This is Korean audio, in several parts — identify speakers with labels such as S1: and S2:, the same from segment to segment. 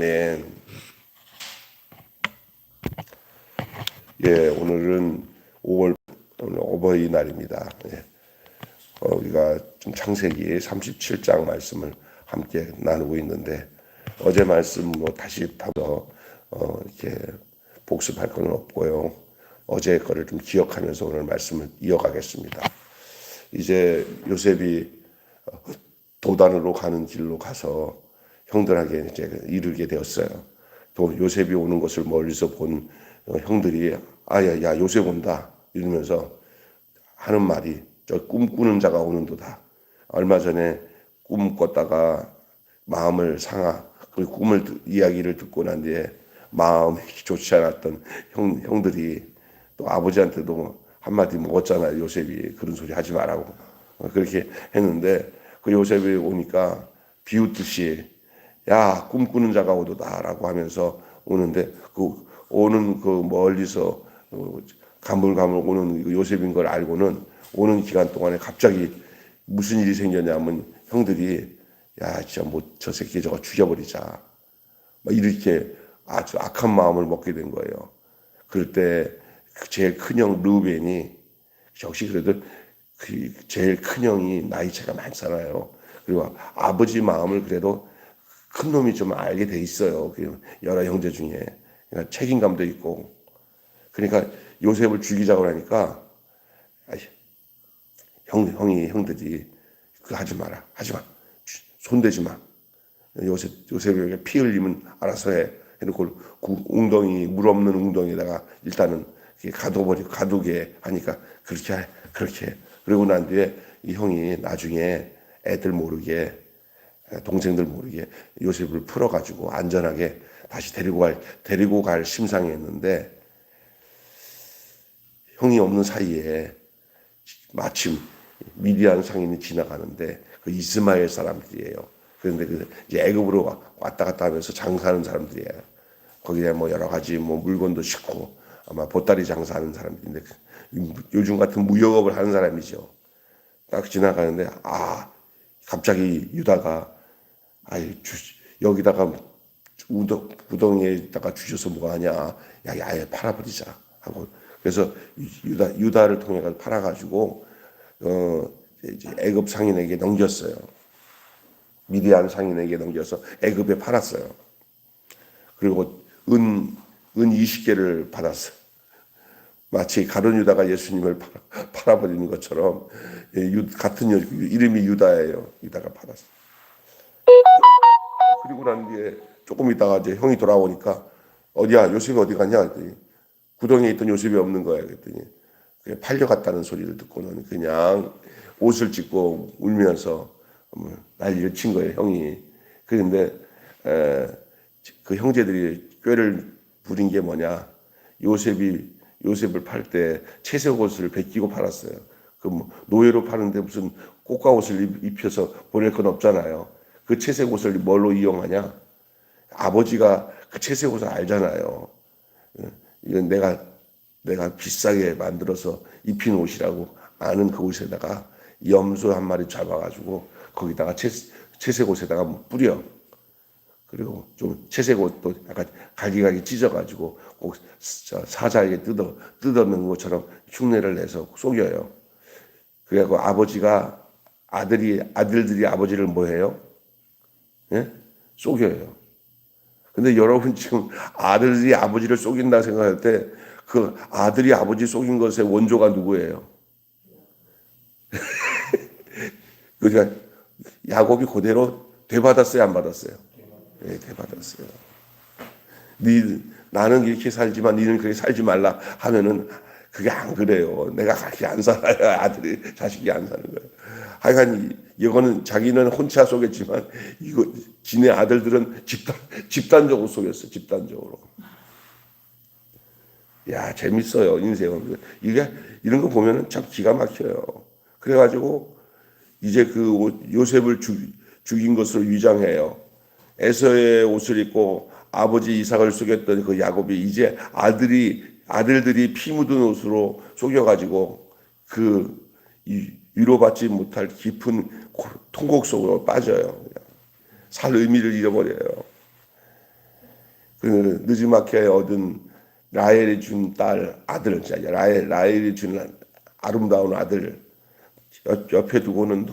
S1: 아멘. 예, 오늘은 5월 오늘 어버이날입니다. 예. 우리가 좀 창세기 37장 말씀을 함께 나누고 있는데 어제 말씀으로 다시 봐서 이렇게 복습할 건 없고요. 어제 거를 좀 기억하면서 오늘 말씀을 이어가겠습니다. 이제 요셉이 도단으로 가는 길로 가서 형들에게 이제 이르게 되었어요. 또 요셉이 오는 것을 멀리서 본 형들이 야 요셉 온다 이러면서 하는 말이 저 꿈꾸는 자가 오는도다. 얼마 전에 꿈 꿨다가 마음을 상하 그 꿈을 이야기를 듣고 난 뒤에 마음이 좋지 않았던 형들이 또 아버지한테도 한마디 먹었잖아요. 요셉이 그런 소리 하지 말라고 그렇게 했는데 그 요셉이 오니까 비웃듯이 야 꿈꾸는 자가 오도다라고 하면서 오는데 그 오는 그 멀리서 가물가물 오는 요셉인 걸 알고는 오는 기간 동안에 갑자기 무슨 일이 생겼냐면 형들이 야 진짜 뭐 저 새끼 저거 죽여버리자 막 이렇게 아주 악한 마음을 먹게 된 거예요. 그럴 때 제일 큰 형 르우벤이 역시 그래도 그 제일 큰 형이 나이 차가 많잖아요. 그리고 아버지 마음을 그래도 큰 놈이 좀 알게 돼 있어요. 그 여러 형제 중에 그러니까 책임감도 있고 그러니까 요셉을 죽이자고 하니까 형들이 그거 하지 마라. 하지 마. 손대지 마. 요셉에게 피 흘리면 알아서 해. 해놓고 그 웅덩이, 물 없는 웅덩이에다가 일단은 가두게 하니까 그렇게 해. 그러고 난 뒤에 이 형이 나중에 애들 모르게, 동생들 모르게 요셉을 풀어가지고 안전하게 다시 데리고 갈 심상이 했는데 형이 없는 사이에 마침 미디안 상인이 지나가는데 그 이스마엘 사람들이에요. 그런데 그 이제 애굽으로 왔다 갔다 하면서 장사하는 사람들이에요. 거기에 뭐 여러 가지 뭐 물건도 싣고 아마 보따리 장사하는 사람들인데 요즘 같은 무역업을 하는 사람이죠. 딱 지나가는데 갑자기 유다가 여기다가 우덩이에다가 주셔서 뭐하냐, 야 아예 팔아버리자 하고 그래서 유다를 통해 팔아가지고 이제 애굽 상인에게 넘겼어요. 미디안 상인에게 넘겨서 애굽에 팔았어요. 그리고 은 20개를 받았어요. 마치 가룟 유다가 예수님을 팔아버리는 것처럼 같은 이름이 유다예요. 유다가 팔았어요. 그리고 난 뒤에 조금 있다가 이제 형이 돌아오니까 어디야 요셉이 어디 갔냐 그랬더니 구덩이에 있던 요셉이 없는 거야 그랬더니 팔려갔다는 소리를 듣고는 그냥 옷을 찢고 울면서 난리를 친 거예요 형이. 그런데 그 형제들이 꾀를 부린 게 뭐냐, 요셉을 팔 때 채색 옷을 베끼고 팔았어요. 그 노예로 파는데 무슨 꽃가 옷을 입혀서 보낼 건 없잖아요. 그 채색 옷을 뭘로 이용하냐, 아버지가 그 채색 옷을 알잖아요. 이건 내가 비싸게 만들어서 입힌 옷이라고 아는 그 옷에다가 염소 한 마리 잡아가지고 거기다가 채색 옷에다가 뿌려. 그리고 좀 채색 옷도 약간 갈기갈기 찢어가지고 꼭 사자에게 뜯어놓은 것처럼 흉내를 내서 속여요. 그래갖고 아들들이 아버지를 뭐 해요? 예? 속여요. 근데 여러분 지금 아들들이 아버지를 속인다 생각할 때 그 아들이 아버지 속인 것의 원조가 누구예요? 그러니까 야곱이 그대로 되받았어요, 안 받았어요? 네, 되받았어요. 나는 이렇게 살지만 니는 그렇게 살지 말라 하면은 그게 안 그래요. 내가 그렇게 안 살아요. 자식이 안 사는 거예요. 하여간 이거는 자기는 혼자 속였지만 지네 아들들은 집단적으로 속였어요. 집단적으로. 야, 재밌어요, 인생은. 이런 거 보면은 참 기가 막혀요. 그래가지고, 이제 그 요셉을 죽인 것으로 위장해요. 에서의 옷을 입고 아버지 이삭을 속였던 그 야곱이 이제 아들들이 피 묻은 옷으로 속여가지고 위로받지 못할 깊은 통곡 속으로 빠져요. 살 의미를 잃어버려요. 그 느지막에 얻은 라헬이 준 딸 아들, 라헬이 준 아름다운 아들 옆에 두고는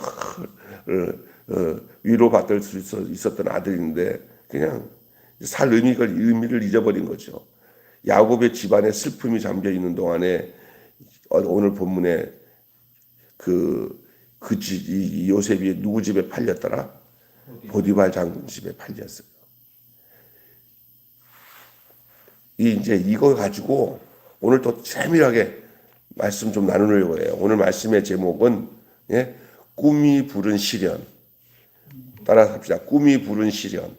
S1: 위로받을 수 있었던 아들인데 그냥 살 의미를 잊어버린 거죠. 야곱의 집안에 슬픔이 잠겨 있는 동안에 오늘 본문에 이 요셉이 누구 집에 팔렸더라? 보디발 장군 집에 팔렸어요. 이제 이거 가지고 오늘 더 세밀하게 말씀 좀 나누려고 해요. 오늘 말씀의 제목은 꿈이 부른 시련. 따라서 합시다. 꿈이 부른 시련.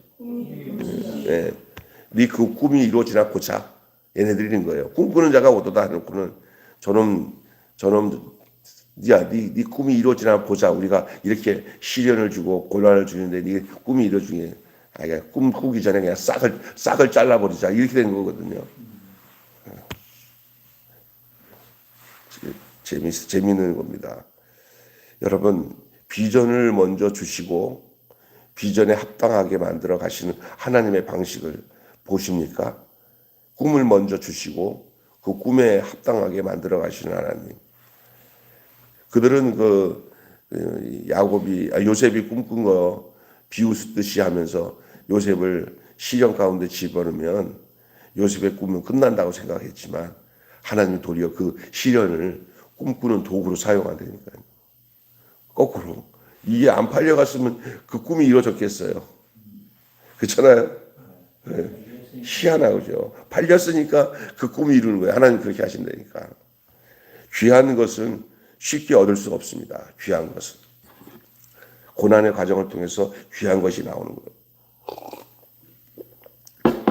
S1: 네 그 꿈이 이루어지나 보자. 얘네들이 있는 거예요. 꿈꾸는 자가 오도다 하놓고는 저놈 네 꿈이 이루어지나 보자. 우리가 이렇게 시련을 주고 고난을 주는데 네 꿈이 이루어지게 꿈 꾸기 전에 그냥 싹을 잘라버리자. 이렇게 된 거거든요. 재미있는 겁니다. 여러분, 비전을 먼저 주시고 비전에 합당하게 만들어 가시는 하나님의 방식을 보십니까? 꿈을 먼저 주시고 그 꿈에 합당하게 만들어 가시는 하나님. 그들은 요셉이 꿈꾼 거 비웃듯이 하면서 요셉을 시련 가운데 집어넣으면 요셉의 꿈은 끝난다고 생각했지만 하나님이 도리어 그 시련을 꿈꾸는 도구로 사용한다니까요. 거꾸로 이게 안 팔려갔으면 그 꿈이 이루어졌겠어요. 그렇잖아요. 네. 희한하죠. 팔렸으니까 그 꿈이 이루는 거예요. 하나님 그렇게 하신다니까. 귀한 것은 쉽게 얻을 수가 없습니다. 귀한 것은 고난의 과정을 통해서 귀한 것이 나오는 거예요.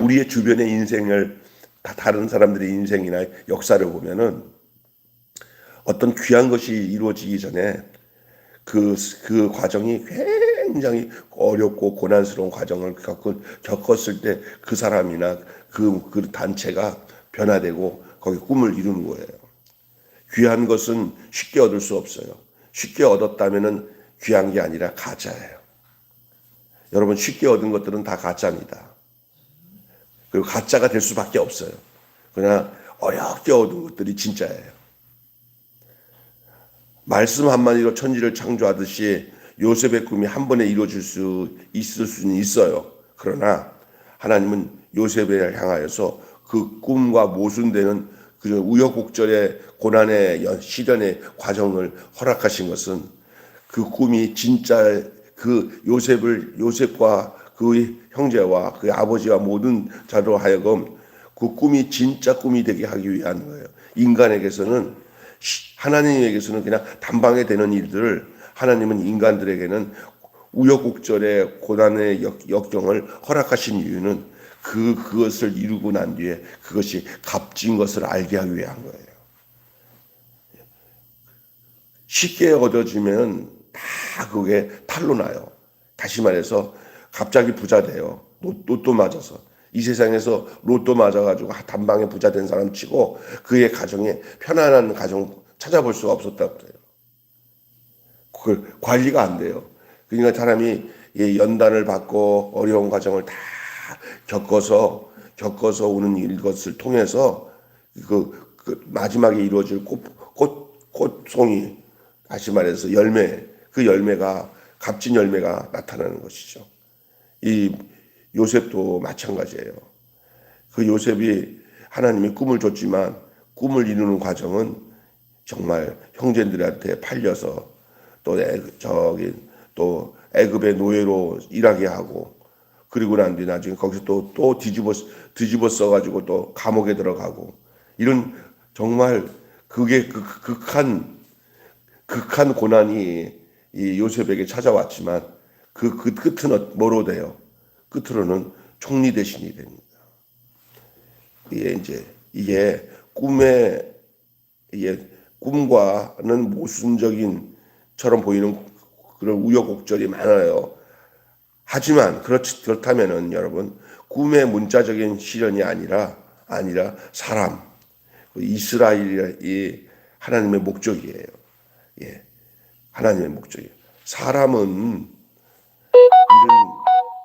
S1: 우리의 주변의 인생을 다른 사람들의 인생이나 역사를 보면은 어떤 귀한 것이 이루어지기 전에 그 과정이 굉장히 어렵고 고난스러운 과정을 겪었을 때 그 사람이나 그 단체가 변화되고 거기 꿈을 이루는 거예요. 귀한 것은 쉽게 얻을 수 없어요. 쉽게 얻었다면은 귀한 게 아니라 가짜예요. 여러분, 쉽게 얻은 것들은 다 가짜입니다. 그리고 가짜가 될 수밖에 없어요. 그냥 어렵게 얻은 것들이 진짜예요. 말씀 한마디로 천지를 창조하듯이 요셉의 꿈이 한 번에 이루어질 수 있을 수는 있어요. 그러나 하나님은 요셉을 향하여서 그 꿈과 모순되는 그 우여곡절의 고난의 시련의 과정을 허락하신 것은 그 꿈이 진짜 요셉과 그 형제와 그 아버지와 모든 자로 하여금 그 꿈이 진짜 꿈이 되게 하기 위한 거예요. 인간에게서는 하나님에게서는 그냥 단방에 되는 일들을 하나님은 인간들에게는 우여곡절의 고난의 역경을 허락하신 이유는 그것을 이루고 난 뒤에 그것이 값진 것을 알게 하기 위한 거예요. 쉽게 얻어지면 다 그게 탈로 나요. 다시 말해서 갑자기 부자 돼요. 로또 맞아서. 이 세상에서 로또 맞아가지고 단방에 부자 된 사람 치고 그의 가정에 편안한 가정 찾아볼 수가 없었다고 그래요. 그걸 관리가 안 돼요. 그러니까 사람이 연단을 받고 어려운 과정을 다 겪어서 오는 것을 통해서 그 마지막에 이루어질 꽃송이, 다시 말해서 그 열매가 값진 열매가 나타나는 것이죠. 이 요셉도 마찬가지예요. 그 요셉이 하나님이 꿈을 줬지만 꿈을 이루는 과정은 정말 형제들한테 팔려서 또 애굽의 노예로 일하게 하고, 그리고 난 뒤 나중에 거기서 또 뒤집어 써가지고 또 감옥에 들어가고, 이런 정말 그게 극한 고난이 이 요셉에게 찾아왔지만 그 끝은 뭐로 돼요? 끝으로는 총리 대신이 됩니다. 이게 꿈과는 모순적인처럼 보이는 그런 우여곡절이 많아요. 하지만 그렇다면은 여러분, 꿈의 문자적인 시련이 아니라 사람, 이스라엘이 하나님의 목적이에요. 하나님의 목적이에요. 사람은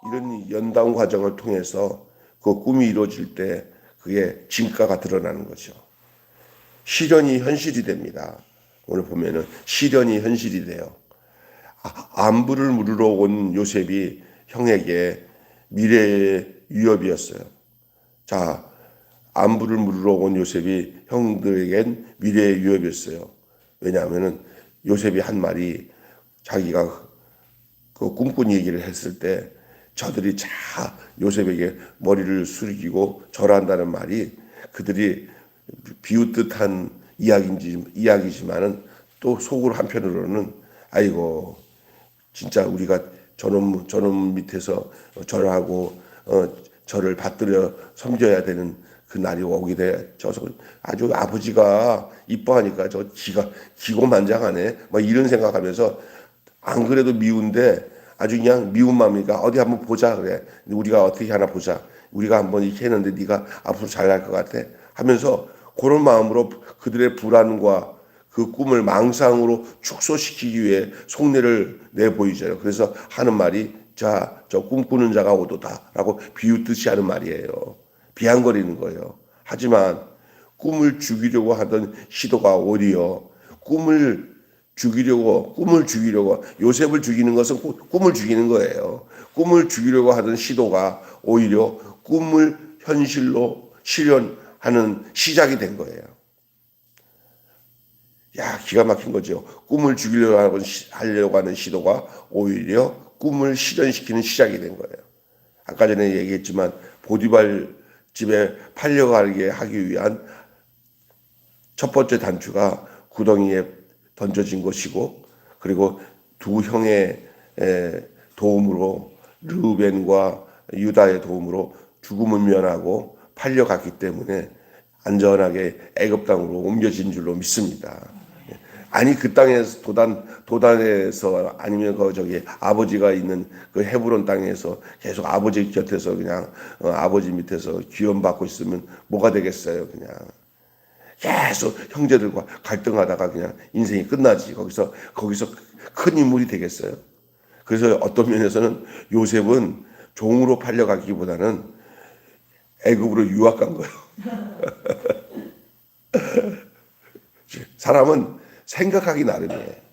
S1: 이런 연단 과정을 통해서 그 그 꿈이 이루어질 때 그게 진가가 드러나는 거죠. 시련이 현실이 됩니다. 오늘 보면은 시련이 현실이 돼요. 안부를 물으러 온 요셉이 형에게 미래의 위협이었어요. 자, 안부를 물으러 온 요셉이 형들에겐 미래의 위협이었어요. 왜냐하면은 요셉이 한 말이 자기가 그 꿈꾼 얘기를 했을 때 저들이 다 요셉에게 머리를 숙이고 절한다는 말이 그들이 비웃듯한 이야기지만은 또 속으로 한편으로는 아이고 진짜 우리가 저놈 밑에서 절하고 저를 받들여 섬겨야 되는 그 날이 오게 돼. 아주 아버지가 이뻐하니까 저 기고만장하네. 막 이런 생각하면서 안 그래도 미운데 아주 그냥 미운 마음이니까 어디 한번 보자 그래. 우리가 어떻게 하나 보자. 우리가 한번 이렇게 했는데 네가 앞으로 잘할 것 같아. 하면서 그런 마음으로 그들의 불안과 그 꿈을 망상으로 축소시키기 위해 속내를 내보이죠. 그래서 하는 말이 자, 저 꿈꾸는 자가 오도다라고 비웃듯이 하는 말이에요. 비아냥거리는 거예요. 하지만 꿈을 죽이려고 하던 시도가 오히려 꿈을 죽이려고 요셉을 죽이는 것은 꿈을 죽이는 거예요. 꿈을 죽이려고 하던 시도가 오히려 꿈을 현실로 실현하는 시작이 된 거예요. 야, 기가 막힌 거죠. 꿈을 죽이려고 하는 시도가 오히려 꿈을 실현시키는 시작이 된 거예요. 아까 전에 얘기했지만 보디발 집에 팔려가게 하기 위한 첫 번째 단추가 구덩이에 던져진 것이고, 그리고 두 형의 도움으로 르우벤과 유다의 도움으로 죽음을 면하고 팔려갔기 때문에 안전하게 애굽 땅으로 옮겨진 줄로 믿습니다. 아니 그 땅에서 도단에서 아니면 저기 아버지가 있는 그 헤브론 땅에서 계속 아버지 곁에서 그냥 아버지 밑에서 귀염받고 있으면 뭐가 되겠어요. 그냥 계속 형제들과 갈등하다가 그냥 인생이 끝나지. 거기서 큰 인물이 되겠어요. 그래서 어떤 면에서는 요셉은 종으로 팔려가기보다는 애굽으로 유학 간 거예요. 사람은 생각하기 나름이에요.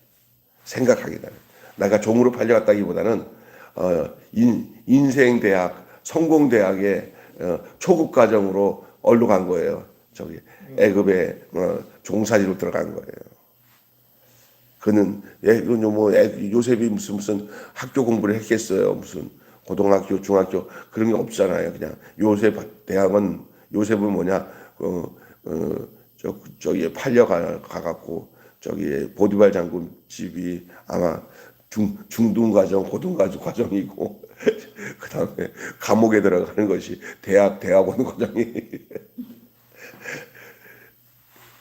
S1: 내가 종으로 팔려갔다기보다는 인생 대학, 성공 대학의 초급 과정으로 얼로 간 거예요. 저기 애굽에 종살이로 들어간 거예요. 그는 요셉이 무슨 학교 공부를 했겠어요. 무슨 고등학교, 중학교 그런 게 없잖아요. 그냥 요셉은 뭐냐 저기 팔려가갖고 저기 보디발 장군 집이 아마 중등 과정, 고등 과정이고 그 다음에 감옥에 들어가는 것이 대학원 과정이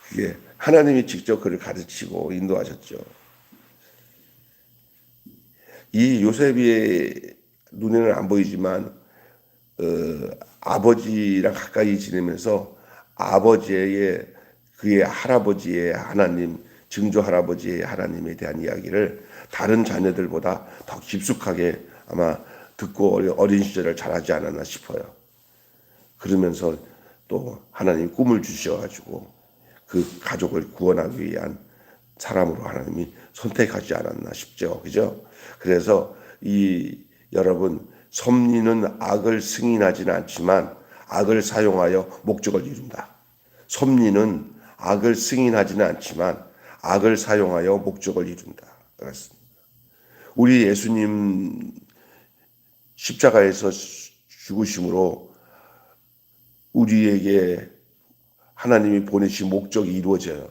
S1: 그게 하나님이 직접 그를 가르치고 인도하셨죠. 이 요셉의 눈에는 안 보이지만 아버지랑 가까이 지내면서 그의 할아버지의 하나님, 증조 할아버지의 하나님에 대한 이야기를 다른 자녀들보다 더 깊숙하게 아마 듣고 어린 시절을 잘하지 않았나 싶어요. 그러면서 또 하나님 꿈을 주셔가지고 그 가족을 구원하기 위한 사람으로 하나님이 선택하지 않았나 싶죠. 그죠? 그래서 여러분, 섭리는 악을 승인하지는 않지만 악을 사용하여 목적을 이룬다. 섭리는 악을 승인하지는 않지만 악을 사용하여 목적을 이룬다. 그렇습니다. 우리 예수님 십자가에서 죽으심으로 우리에게 하나님이 보내신 목적이 이루어져요.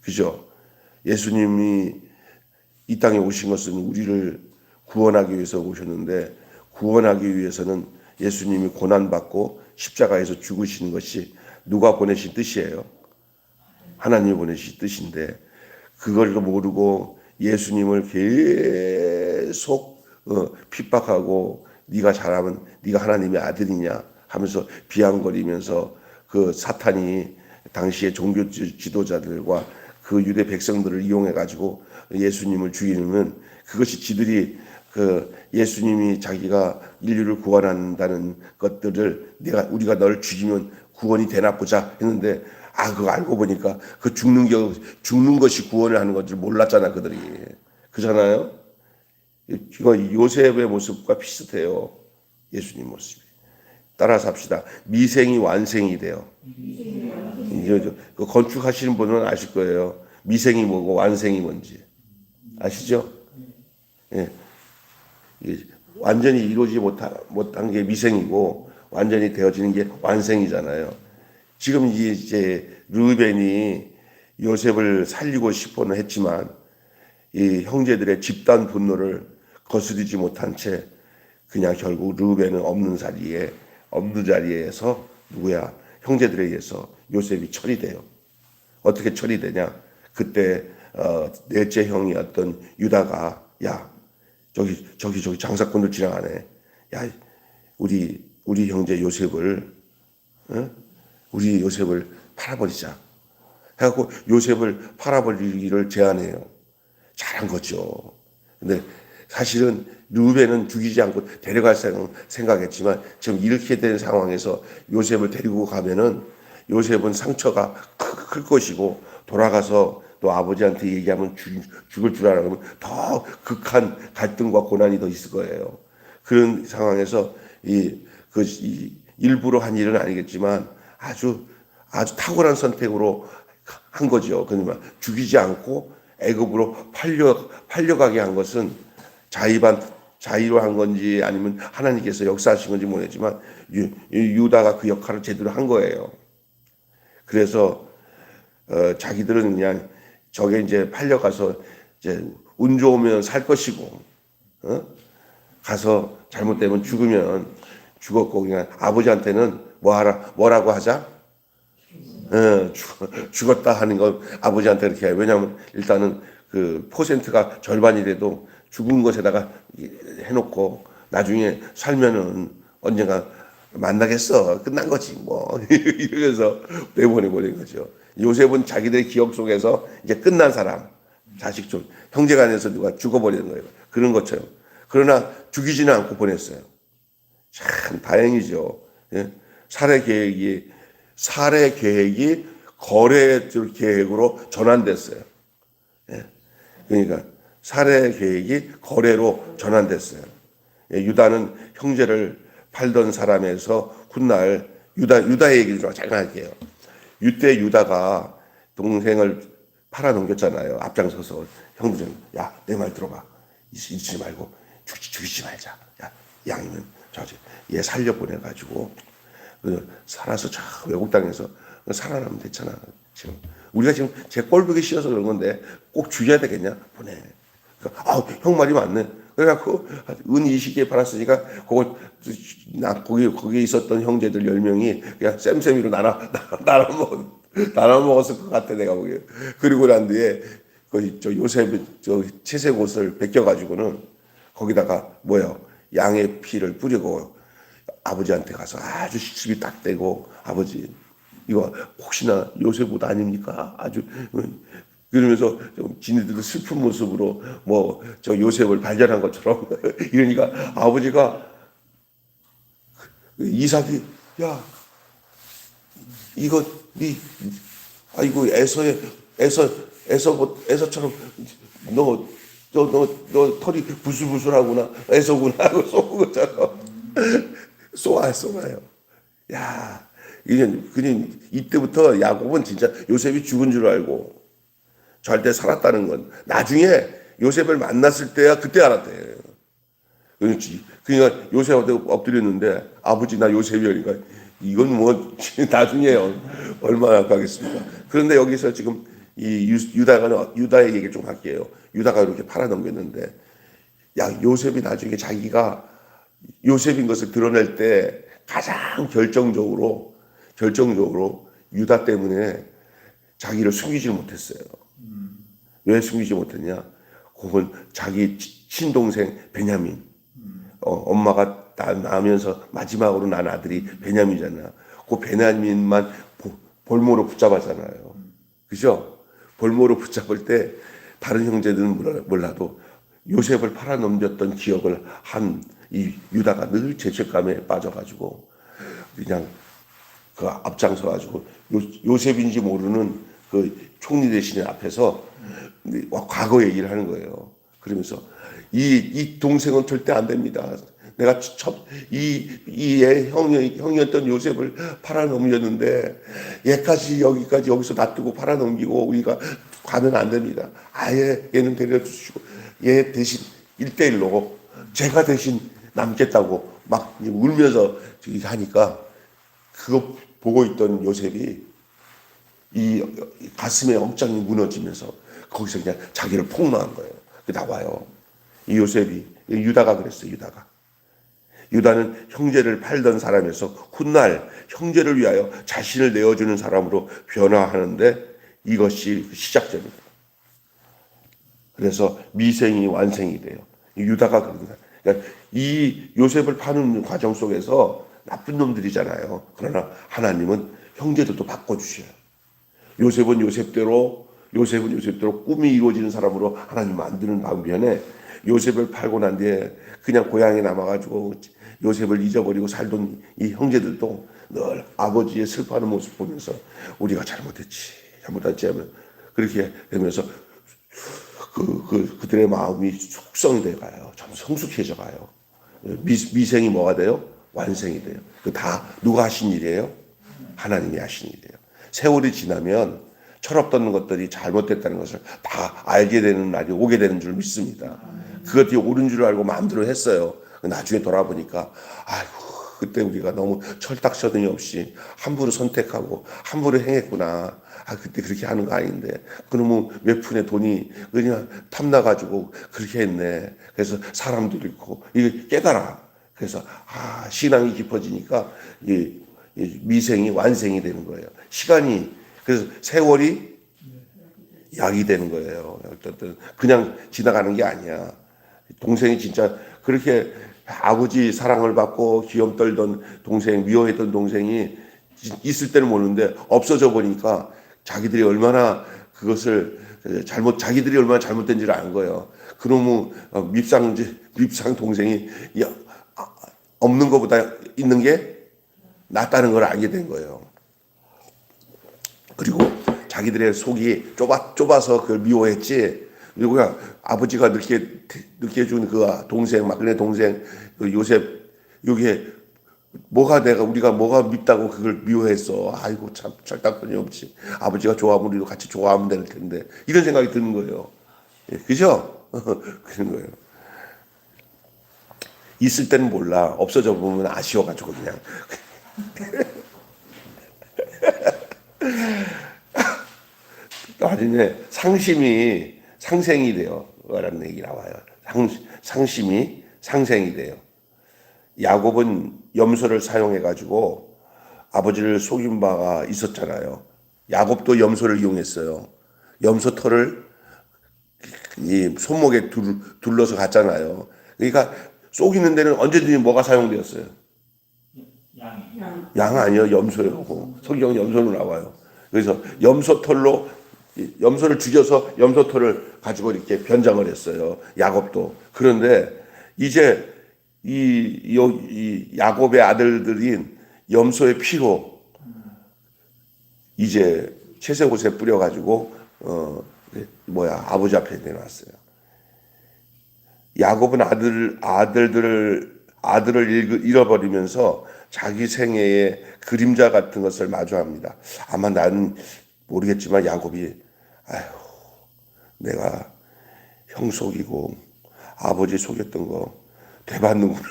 S1: 그죠? 예수님이 이 땅에 오신 것은 우리를 구원하기 위해서 오셨는데 구원하기 위해서는 예수님이 고난받고 십자가에서 죽으시는 것이 누가 보내신 뜻이에요? 하나님이 보내신 뜻인데 그걸 모르고 예수님을 계속 핍박하고 네가 잘하면 네가 하나님의 아들이냐 하면서 비아냥거리면서 그 사탄이 당시의 종교 지도자들과 그 유대 백성들을 이용해 가지고 예수님을 죽이면 그것이 지들이 그 예수님이 자기가 인류를 구원한다는 것들을 우리가 널 죽이면 구원이 되나 보자 했는데 그거 알고 보니까 그 죽는 것이 구원을 하는 건지 몰랐잖아 그들이. 그잖아요. 이거 요셉의 모습과 비슷해요. 예수님 모습이. 따라서 합시다. 미생이 완생이 돼요. 그 건축하시는 분은 아실 거예요. 미생이 뭐고 완생이 뭔지 아시죠? 예. 완전히 이루어지지 못한 게 미생이고 완전히 되어지는 게 완생이잖아요. 지금 이제 르우벤이 요셉을 살리고 싶어는 했지만 이 형제들의 집단 분노를 거스르지 못한 채 그냥 결국 르우벤은 없는 자리에서 누구야? 형제들에 의해서 요셉이 처리돼요. 어떻게 처리되냐? 그때 넷째 형이었던 유다가 야 저기 장사꾼들 지나가네. 야 우리 형제 요셉을 우리 요셉을 팔아버리자. 해갖고 요셉을 팔아버리기를 제안해요. 잘한 거죠. 근데 사실은 르우벤은 죽이지 않고 데려갈 생각했지만 지금 이렇게 된 상황에서 요셉을 데리고 가면은 요셉은 상처가 클 것이고 돌아가서 또 아버지한테 얘기하면 죽을 줄 알아면 더 극한 갈등과 고난이 더 있을 거예요. 그런 상황에서 일부러 한 일은 아니겠지만 아주 탁월한 선택으로 한 거죠. 그러니까 죽이지 않고 애굽으로 팔려가게 한 것은 자의로 한 건지 아니면 하나님께서 역사하신 건지 모르겠지만 유다가 그 역할을 제대로 한 거예요. 그래서 자기들은 그냥 저게 이제 팔려가서 이제 운 좋으면 살 것이고 가서 잘못되면 죽으면 죽었고 그냥 아버지한테는 뭐라고 하자? 죽었다 하는 건 아버지한테 이렇게 해요. 왜냐하면 일단은 그 퍼센트가 절반이 돼도 죽은 것에다가 해놓고 나중에 살면은 언젠가 만나겠어. 끝난 거지 뭐 이러면서 내보내버린 거죠. 요셉은 자기들의 기억 속에서 이제 끝난 사람, 자식 중 형제간에서 누가 죽어버리는 거예요. 그런 것처럼. 그러나 죽이지는 않고 보냈어요. 참 다행이죠. 예? 살해 계획이 거래 계획으로 전환됐어요. 예? 그러니까 살해 계획이 거래로 전환됐어요. 예? 유다는 형제를 팔던 사람에서 훗날 유다의 얘기를 좀 잠깐 할게요. 이때 유다가 동생을 팔아넘겼잖아요. 앞장서서 형들 야, 내 말 들어봐. 잊지 말고 죽이지 말자. 야, 양이면 얘 살려보내가지고 살아서 저 외국 땅에서 살아나면 됐잖아. 지금 우리가 지금 제 꼴보기 싫어서 그런 건데 꼭 죽여야 되겠냐? 보내. 형 말이 맞네. 그래갖고 은 20개 팔았으니까 거기에 있었던 형제들 10명이 그냥 쌤쌤이로 나눠 먹었을 것 같아 내가 보기에. 그리고 난 뒤에 요셉의 채색 옷을 벗겨가지고는 거기다가 양의 피를 뿌리고 아버지한테 가서 아주 시집이 딱 되고 아버지 이거 혹시나 요셉 옷 아닙니까? 아주 그러면서 지네들도 슬픈 모습으로 요셉을 발견한 것처럼 이러니까 아버지가 이삭이 야 이거 아이고 에서처럼 너 털이 부슬부슬하구나 에서구나 하고 쏘은 것처럼 쏘아요. 야 그냥 이때부터 야곱은 진짜 요셉이 죽은 줄 알고 절대 살았다는 건 나중에 요셉을 만났을 때야 그때 알았대. 그러니까 요셉한테 엎드렸는데 아버지 나 요셉이야. 그러니까 이건 나중에 얼마나 가겠습니까? 그런데 여기서 지금 이 유다의 얘기를 좀 할게요. 유다가 이렇게 팔아넘겼는데 요셉이 나중에 자기가 요셉인 것을 드러낼 때 가장 결정적으로 유다 때문에 자기를 숨기지 못했어요. 왜 숨기지 못했냐? 그건 자기 친동생 베냐민. 엄마가 낳으면서 마지막으로 난 아들이 베냐민이잖아. 그 베냐민만 볼모로 붙잡았잖아요. 그죠? 볼모로 붙잡을 때 다른 형제들은 몰라도 요셉을 팔아넘겼던 기억을 한 이 유다가 늘 죄책감에 빠져가지고 그냥 그 앞장서 가지고 요셉인지 모르는 그 총리 대신에 앞에서 과거 얘기를 하는 거예요. 그러면서 이 동생은 절대 안 됩니다. 내가 이의 형이었던 요셉을 팔아넘겼는데 얘까지 여기서 놔두고 팔아넘기고 우리가 가면 안 됩니다. 아예 얘는 데려주시고 얘 대신 1대1로 제가 대신 남겠다고 막 울면서 하니까 그거 보고 있던 요셉이 이 가슴에 억장이 무너지면서 거기서 그냥 자기를 폭로한 거예요. 나와요. 이 요셉이 유다가 그랬어요. 유다는 형제를 팔던 사람에서 훗날 형제를 위하여 자신을 내어주는 사람으로 변화하는데 이것이 시작점입니다. 그래서 미생이 완생이 돼요. 유다가 그런 거예요. 그러니까 이 요셉을 파는 과정 속에서 나쁜 놈들이잖아요. 그러나 하나님은 형제들도 바꿔주셔요. 요셉은 요셉대로 꿈이 이루어지는 사람으로 하나님 만드는 반면에 요셉을 팔고 난 뒤에 그냥 고향에 남아가지고 요셉을 잊어버리고 살던 이 형제들도 늘 아버지의 슬퍼하는 모습 보면서 우리가 잘못했지 하면 그렇게 되면서 그들의 마음이 숙성이 돼 가요. 좀 성숙해져 가요. 미생이 뭐가 돼요? 완성이 돼요. 그 다 누가 하신 일이에요? 하나님이 하신 일이에요. 세월이 지나면 철없던 것들이 잘못됐다는 것을 다 알게 되는 날이 오게 되는 줄 믿습니다. 그것이 옳은 줄 알고 마음대로 했어요. 나중에 돌아보니까 아이고 그때 우리가 너무 철딱서등이 없이 함부로 선택하고 함부로 행했구나. 그때 그렇게 하는 거 아닌데 그러면 몇 푼의 돈이 그냥 탐나가지고 그렇게 했네. 그래서 사람도 잃고 이게 깨달아. 그래서 신앙이 깊어지니까 이 미생이 완생이 되는 거예요. 시간이 그래서 세월이 약이 되는 거예요. 어쨌든 그냥 지나가는 게 아니야. 동생이 진짜 그렇게 아버지 사랑을 받고 귀염 떨던 동생, 미워했던 동생이 있을 때는 모르는데 없어져 보니까 자기들이 얼마나 자기들이 얼마나 잘못된지를 안 거예요. 그러면 밉상 동생이 없는 것보다 있는 게 낫다는 걸 알게 된 거예요. 그리고 자기들의 속이 좁아서 그걸 미워했지. 그리고 아버지가 늦게 준 그 동생, 막내 동생, 그 요셉, 이게 우리가 뭐가 밉다고 그걸 미워했어. 아이고, 참, 철딱서니 없지. 아버지가 좋아하면 우리도 같이 좋아하면 될 텐데. 이런 생각이 드는 거예요. 그죠? 그런 거예요. 있을 때는 몰라. 없어져 보면 아쉬워가지고 그냥. 나중에 상심이 상생이 돼요. 라는 얘기 나와요. 상심이 상생이 돼요. 야곱은 염소를 사용해가지고 아버지를 속인 바가 있었잖아요. 야곱도 염소를 이용했어요. 염소 털을 이 손목에 둘러서 갔잖아요. 그러니까 속이는 데는 언제든지 뭐가 사용되었어요? 양 아니요, 염소요. 성경 염소로 나와요. 그래서 염소를 죽여서 염소털을 가지고 이렇게 변장을 했어요. 야곱도. 그런데 이제 이 야곱의 아들들인 염소의 피로 이제 채색옷에 뿌려가지고 아버지 앞에 내놨어요. 야곱은 아들을 잃어버리면서 자기 생애의 그림자 같은 것을 마주합니다. 아마 나는 모르겠지만 야곱이 내가 형 속이고 아버지 속였던 거 되받는구나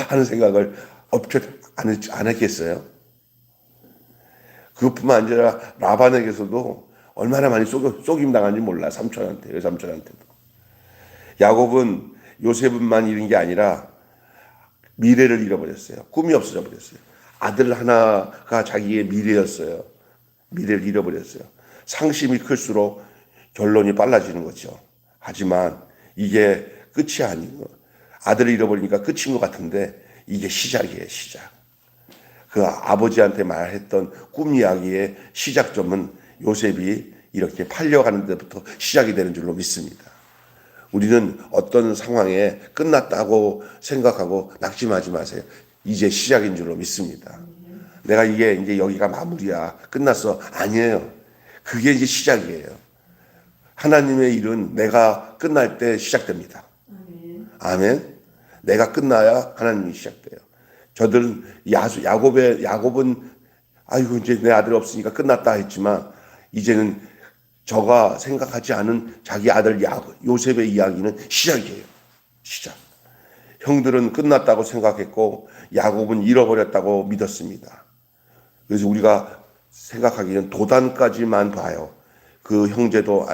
S1: 하는 생각을 없죠 안 했겠어요? 그것뿐만 아니라 라반에게서도 얼마나 많이 속임 당한지 몰라. 외삼촌한테도. 야곱은 요셉만 잃은 게 아니라 미래를 잃어버렸어요. 꿈이 없어져 버렸어요. 아들 하나가 자기의 미래였어요. 미래를 잃어버렸어요. 상심이 클수록 결론이 빨라지는 거죠. 하지만 이게 끝이 아니고 아들을 잃어버리니까 끝인 것 같은데 이게 시작이에요. 시작. 그 아버지한테 말했던 꿈 이야기의 시작점은 요셉이 이렇게 팔려가는 데부터 시작이 되는 줄로 믿습니다. 우리는 어떤 상황에 끝났다고 생각하고 낙심하지 마세요. 이제 시작인 줄로 믿습니다. 내가 이제 여기가 마무리야. 끝났어. 아니에요. 그게 이제 시작이에요. 하나님의 일은 내가 끝날 때 시작됩니다. 아멘. 내가 끝나야 하나님이 시작돼요. 저들은 야곱은 아이고 이제 내 아들 없으니까 끝났다 했지만 이제는 저가 생각하지 않은 자기 아들 요셉의 이야기는 시작이에요. 시작. 형들은 끝났다고 생각했고 야곱은 잃어버렸다고 믿었습니다. 그래서 우리가 생각하기는 도단까지만 봐요. 그 형제도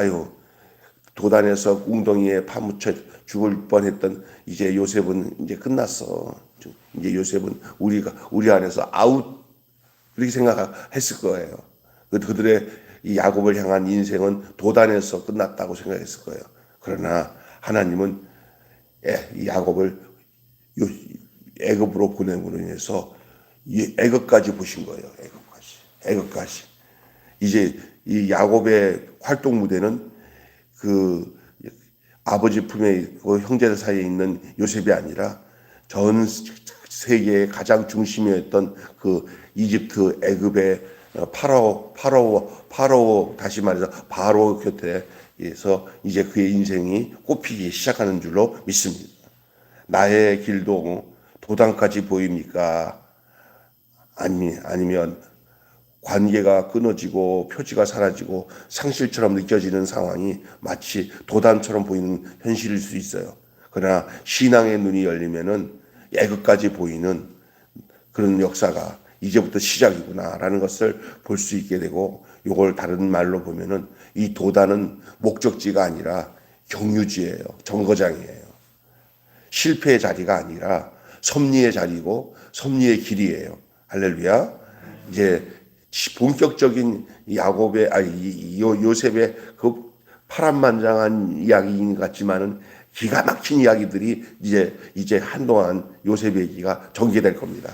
S1: 도단에서 웅덩이에 파묻혀 죽을 뻔했던 이제 요셉은 이제 끝났어. 이제 요셉은 우리 안에서 아웃 그렇게 생각했을 거예요. 그들의 이 야곱을 향한 인생은 도단에서 끝났다고 생각했을 거예요. 그러나 하나님은 이 야곱을 애굽으로 보냄으로 인해서 애굽까지 보신 거예요. 애굽까지. 이제 이 야곱의 활동 무대는 그 아버지 품에 그 형제들 사이에 있는 요셉이 아니라 전 세계의 가장 중심이었던 그 이집트 애굽의 파라오 다시 말해서 바로 곁에서 이제 그의 인생이 꽃피기 시작하는 줄로 믿습니다. 나의 길도 도단까지 보입니까? 아니면 관계가 끊어지고 표지가 사라지고 상실처럼 느껴지는 상황이 마치 도단처럼 보이는 현실일 수 있어요. 그러나 신앙의 눈이 열리면은 애굽까지 보이는 그런 역사가 이제부터 시작이구나라는 것을 볼 수 있게 되고, 이걸 다른 말로 보면은 이 도단은 목적지가 아니라 경유지예요. 정거장이에요. 실패의 자리가 아니라 섭리의 자리고 섭리의 길이에요. 할렐루야. 이제 본격적인 요셉의 그 파란만장한 이야기 같지만은 기가 막힌 이야기들이 이제 한동안 요셉의 얘기가 전개될 겁니다.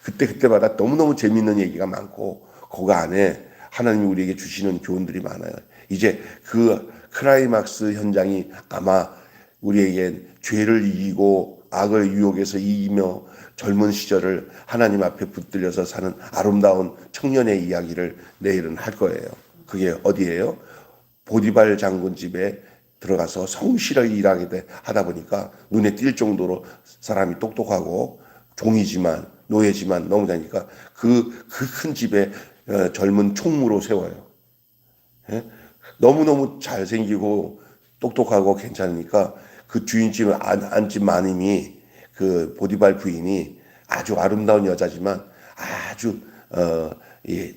S1: 그때마다 너무너무 재밌는 얘기가 많고 그 안에 하나님이 우리에게 주시는 교훈들이 많아요. 이제 그 클라이막스 현장이 아마 우리에게 죄를 이기고 악의 유혹에서 이기며 젊은 시절을 하나님 앞에 붙들려서 사는 아름다운 청년의 이야기를 내일은 할 거예요. 그게 어디예요? 보디발 장군 집에 들어가서 성실하게 일하게 하다 보니까 눈에 띌 정도로 사람이 똑똑하고 종이지만 노예지만 너무 다니까 그 큰 집에 젊은 총무로 세워요. 너무너무 잘생기고 똑똑하고 괜찮으니까 그 주인집 안집 마님이 그 보디발 부인이 아주 아름다운 여자지만 아주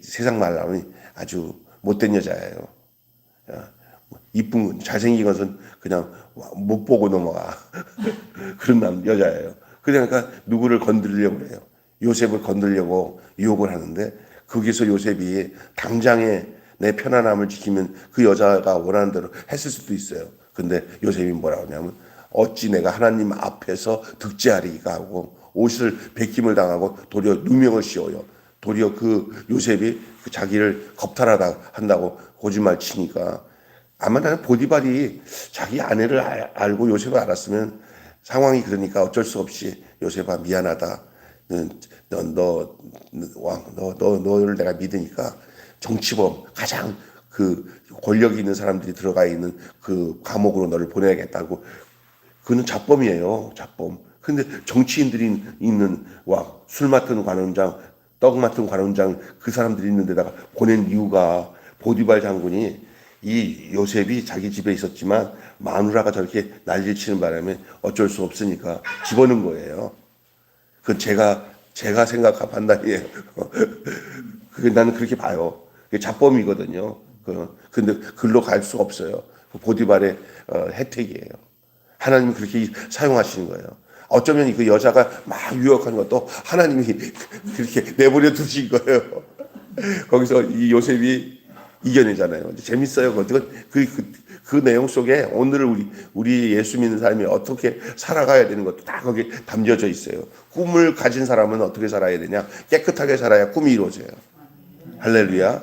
S1: 세상 말로 하면 아주 못된 여자예요. 이쁜 잘생긴 것은 그냥 못 보고 넘어가. 그런 여자예요. 그러니까 누구를 건드리려고 해요. 요셉을 건드리려고 유혹을 하는데 거기서 요셉이 당장에 내 편안함을 지키면 그 여자가 원하는 대로 했을 수도 있어요. 근데 요셉이 뭐라고 하냐면 어찌 내가 하나님 앞에서 득죄하리가 하고 옷을 베김을 당하고 도리어 누명을 씌워요. 도리어 그 요셉이 그 자기를 겁탈하다 한다고 거짓말 치니까 아마 나는 보디발이 자기 아내를 알고 요셉을 알았으면 상황이 그러니까 어쩔 수 없이 요셉아 미안하다. 너를 내가 믿으니까 정치범 가장 그 권력이 있는 사람들이 들어가 있는 그 감옥으로 너를 보내야겠다고. 그는 잡범이에요. 잡범. 근데 정치인들이 있는 술 맡은 관원장, 떡 맡은 관원장 그 사람들이 있는 데다가 보낸 이유가 보디발 장군이 이 요셉이 자기 집에 있었지만 마누라가 저렇게 난리를 치는 바람에 어쩔 수 없으니까 집어넣은 거예요. 그 제가 생각한 판단이에요. 나는 그렇게 봐요. 그게 잡범이거든요. 근데 글로 갈 수 없어요. 보디발의 혜택이에요. 하나님이 그렇게 사용하시는 거예요. 어쩌면 그 여자가 막 유혹하는 것도 하나님이 그렇게 내버려 두신 거예요. 거기서 이 요셉이 이겨내잖아요. 재밌어요. 그 내용 속에 오늘 우리 예수 믿는 사람이 어떻게 살아가야 되는 것도 다 거기에 담겨져 있어요. 꿈을 가진 사람은 어떻게 살아야 되냐? 깨끗하게 살아야 꿈이 이루어져요. 할렐루야.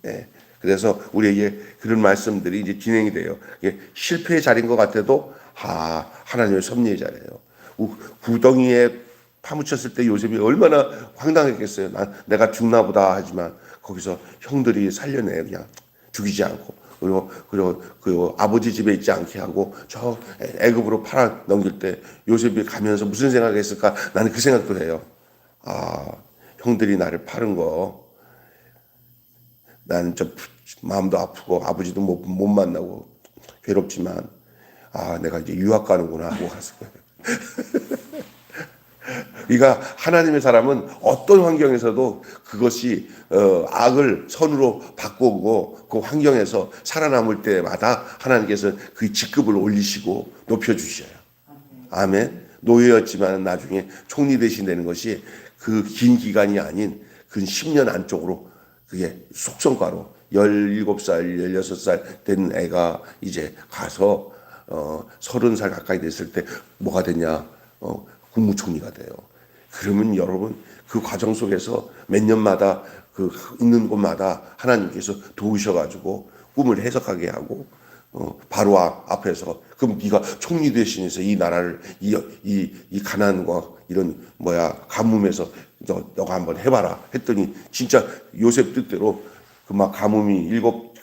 S1: 네. 그래서 우리에게 그런 말씀들이 이제 진행이 돼요. 이게 실패의 자리인 것 같아도 하나님의 섭리의 자리예요. 구덩이에 파묻혔을 때 요셉이 얼마나 황당했겠어요. 내가 죽나 보다 하지만 거기서 형들이 살려내 그냥 죽이지 않고 그리고 아버지 집에 있지 않게 하고 저 애굽으로 팔아 넘길 때 요셉이 가면서 무슨 생각했을까? 나는 그 생각도 해요. 형들이 나를 파는 거 나는 좀 마음도 아프고 아버지도 못 만나고 괴롭지만 내가 이제 유학 가는구나 하고 갔을 거예요. 그러니까 하나님의 사람은 어떤 환경에서도 그것이 악을 선으로 바꾸고 그 환경에서 살아남을 때마다 하나님께서 그 직급을 올리시고 높여주셔요. 아멘. 노예였지만 나중에 총리 대신 되는 것이 그 긴 기간이 아닌 그 10년 안쪽으로 그게 속성과로 17살, 16살 된 애가 이제 가서 30살 가까이 됐을 때 뭐가 되냐? 국무총리가 돼요. 그러면 여러분 그 과정 속에서 몇 년마다 그 있는 곳마다 하나님께서 도우셔가지고 꿈을 해석하게 하고 바로 앞에서 그럼 네가 총리 대신해서 이 나라를 이 가난과 이런 가뭄에서 너가 한번 해봐라 했더니 진짜 요셉 뜻대로 그 막 가뭄이 일곱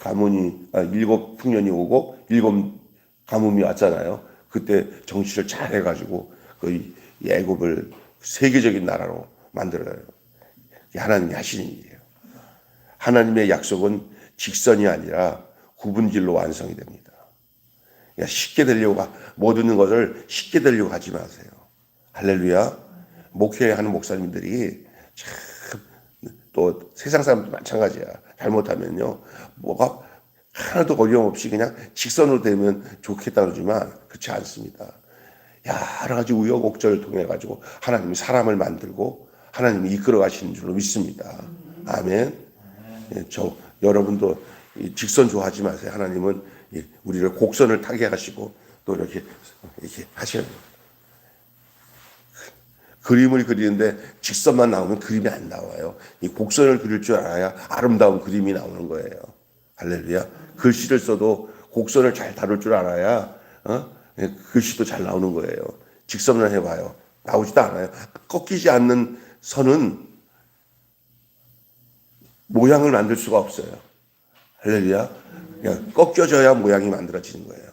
S1: 흉년이 오고 7가뭄이 왔잖아요. 그때 정치를 잘 해가지고 이 애굽을 세계적인 나라로 만들어요. 하나님이 하시는 일이에요. 하나님의 약속은 직선이 아니라 구분질로 완성이 됩니다. 쉽게 되려고 모든 것을 쉽게 되려고 하지 마세요. 할렐루야. 목회하는 목사님들이 참 또 세상 사람도 마찬가지야. 잘못하면요 뭐가 하나도 어려움 없이 그냥 직선으로 되면 좋겠다 그러지만 그렇지 않습니다. 여러 가지 우여곡절을 통해 가지고 하나님이 사람을 만들고 하나님이 이끌어 가시는 줄로 믿습니다. 아멘. 여러분도 직선 좋아하지 마세요. 하나님은 우리를 곡선을 타게 하시고 또 이렇게 하셔야 돼요. 그림을 그리는데 직선만 나오면 그림이 안 나와요. 이 곡선을 그릴 줄 알아야 아름다운 그림이 나오는 거예요. 할렐루야. 글씨를 써도 곡선을 잘 다룰 줄 알아야 글씨도 잘 나오는 거예요. 직선을 해봐요. 나오지도 않아요. 꺾이지 않는 선은 모양을 만들 수가 없어요. 할렐루야. 그냥 꺾여져야 모양이 만들어지는 거예요.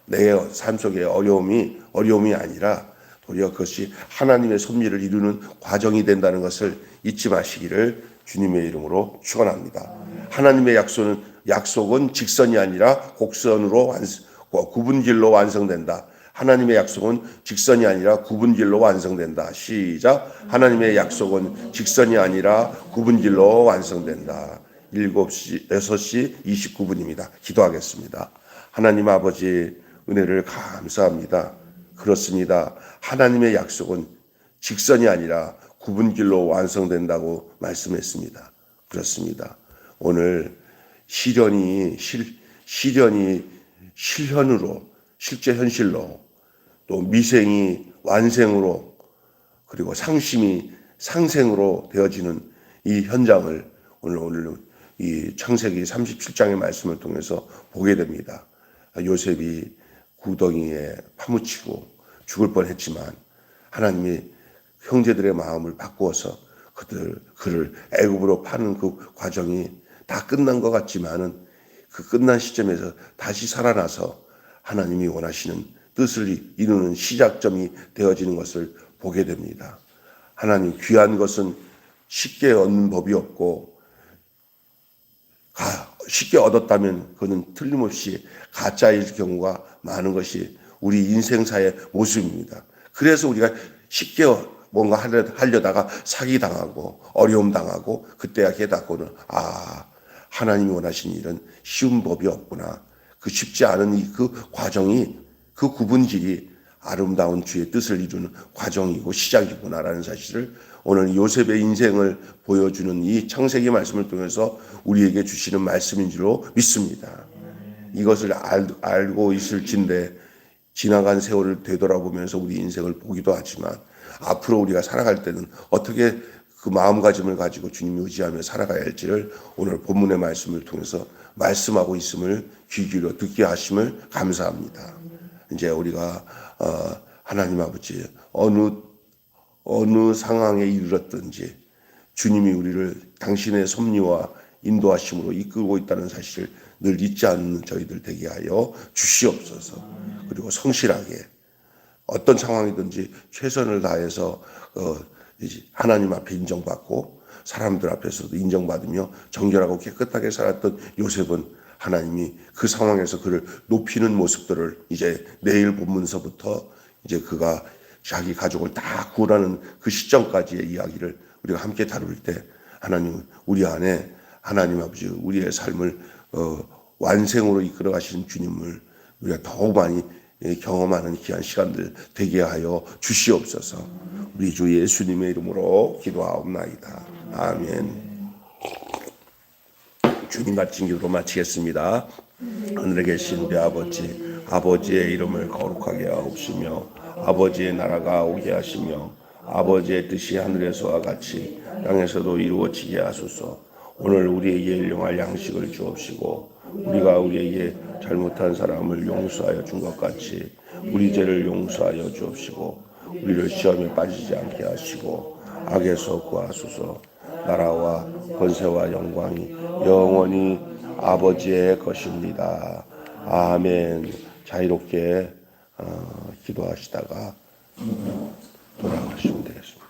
S1: 내 삶 속에 어려움이 아니라 도리어 그것이 하나님의 섭리를 이루는 과정이 된다는 것을 잊지 마시기를 주님의 이름으로 축원합니다. 하나님의 약속은 직선이 아니라 곡선으로 구분질로 완성된다. 하나님의 약속은 직선이 아니라 구분질로 완성된다. 시작. 하나님의 약속은 직선이 아니라 구분질로 완성된다. 6시 29분입니다. 기도하겠습니다. 하나님 아버지 은혜를 감사합니다. 그렇습니다. 하나님의 약속은 직선이 아니라 구분길로 완성된다고 말씀했습니다. 그렇습니다. 오늘 시련이 실현으로 실제 현실로 또 미생이 완생으로 그리고 상심이 상생으로 되어지는 이 현장을 오늘 이 창세기 37장의 말씀을 통해서 보게 됩니다. 요셉이 구덩이에 파묻히고 죽을 뻔했지만 하나님이 형제들의 마음을 바꾸어서 그를 애굽으로 파는 그 과정이 다 끝난 것 같지만은 그 끝난 시점에서 다시 살아나서 하나님이 원하시는 뜻을 이루는 시작점이 되어지는 것을 보게 됩니다. 하나님 귀한 것은 쉽게 얻는 법이 없고 쉽게 얻었다면 그는 틀림없이 가짜일 경우가 많은 것이 우리 인생사의 모습입니다. 그래서 우리가 쉽게 뭔가 하려다가 사기당하고 어려움 당하고 그때야 깨닫고는 하나님이 원하신 일은 쉬운 법이 없구나. 그 쉽지 않은 그 과정이 그 구분질이 아름다운 주의 뜻을 이루는 과정이고 시작이구나라는 사실을 오늘 요셉의 인생을 보여주는 이 창세기 말씀을 통해서 우리에게 주시는 말씀인 줄로 믿습니다. 이것을 알고 있을진데 지나간 세월을 되돌아보면서 우리 인생을 보기도 하지만 앞으로 우리가 살아갈 때는 어떻게 그 마음가짐을 가지고 주님 의지하며 살아가야 할지를 오늘 본문의 말씀을 통해서 말씀하고 있음을 귀 기울여 듣게 하심을 감사합니다. 이제 우리가 하나님 아버지 어느 상황에 이르렀든지 주님이 우리를 당신의 섭리와 인도하심으로 이끌고 있다는 사실을 늘 잊지 않는 저희들 되게 하여 주시옵소서. 그리고 성실하게 어떤 상황이든지 최선을 다해서 하나님 앞에 인정받고 사람들 앞에서도 인정받으며 정결하고 깨끗하게 살았던 요셉은 하나님이 그 상황에서 그를 높이는 모습들을 이제 내일 본문서부터 이제 그가 자기 가족을 다 구원하는 그 시점까지의 이야기를 우리가 함께 다룰 때 하나님 우리 안에 하나님 아버지 우리의 삶을 완성으로 이끌어 가시는 주님을 우리가 더욱 많이 경험하는 귀한 시간들 되게 하여 주시옵소서. 우리 주 예수님의 이름으로 기도하옵나이다. 아멘. 주님 같은 기도로 마치겠습니다. 하늘에 계신 우리 아버지의 이름을 거룩하게 하옵시며 아버지의 나라가 오게 하시며 아버지의 뜻이 하늘에서와 같이 땅에서도 이루어지게 하소서. 오늘 우리에게 일용할 양식을 주옵시고 우리가 우리에게 잘못한 사람을 용서하여 준 것 같이 우리 죄를 용서하여 주옵시고 우리를 시험에 빠지지 않게 하시고 악에서 구하소서. 나라와 권세와 영광이 영원히 아버지의 것입니다. 아멘. 자유롭게 기도하시다가 돌아가시면 되겠습니다.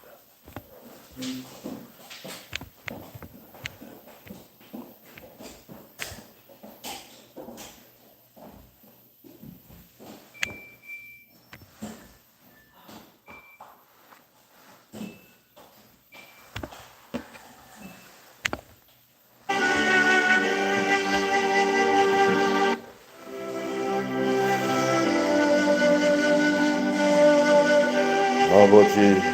S1: 아버지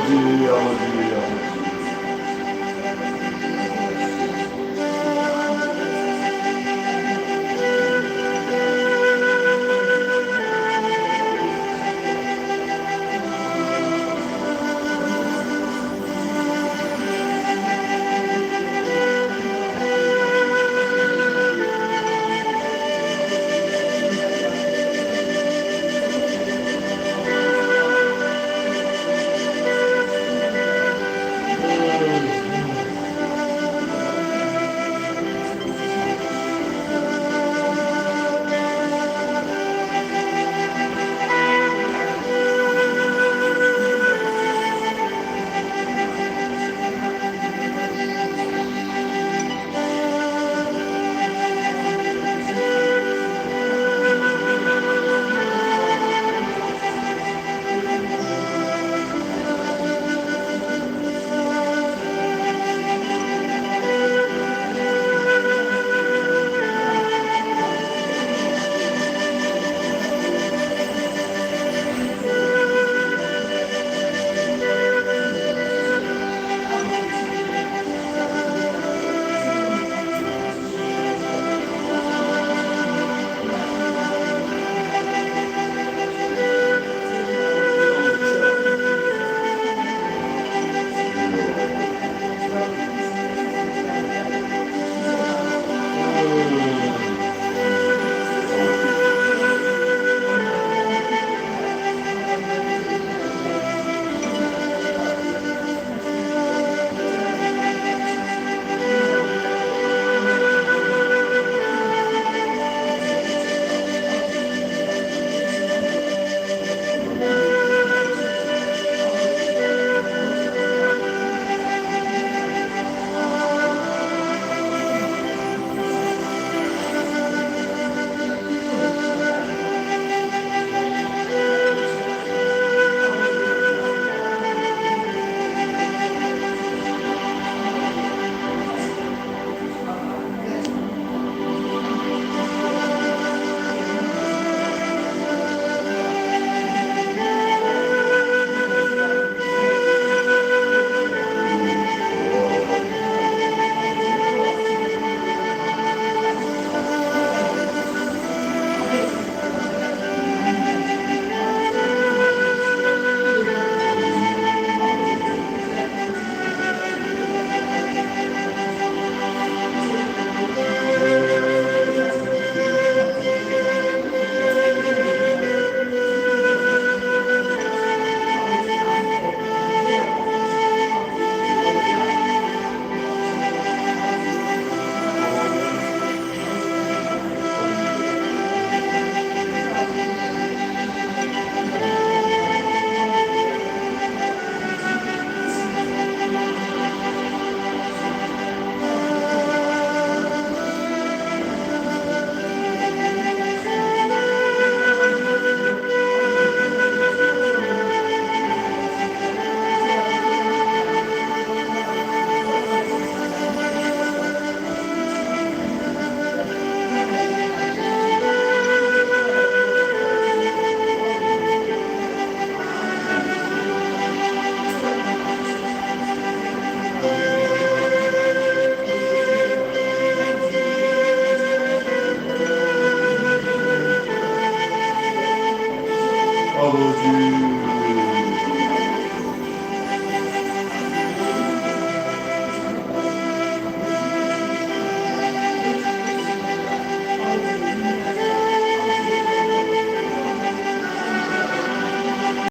S2: 아버지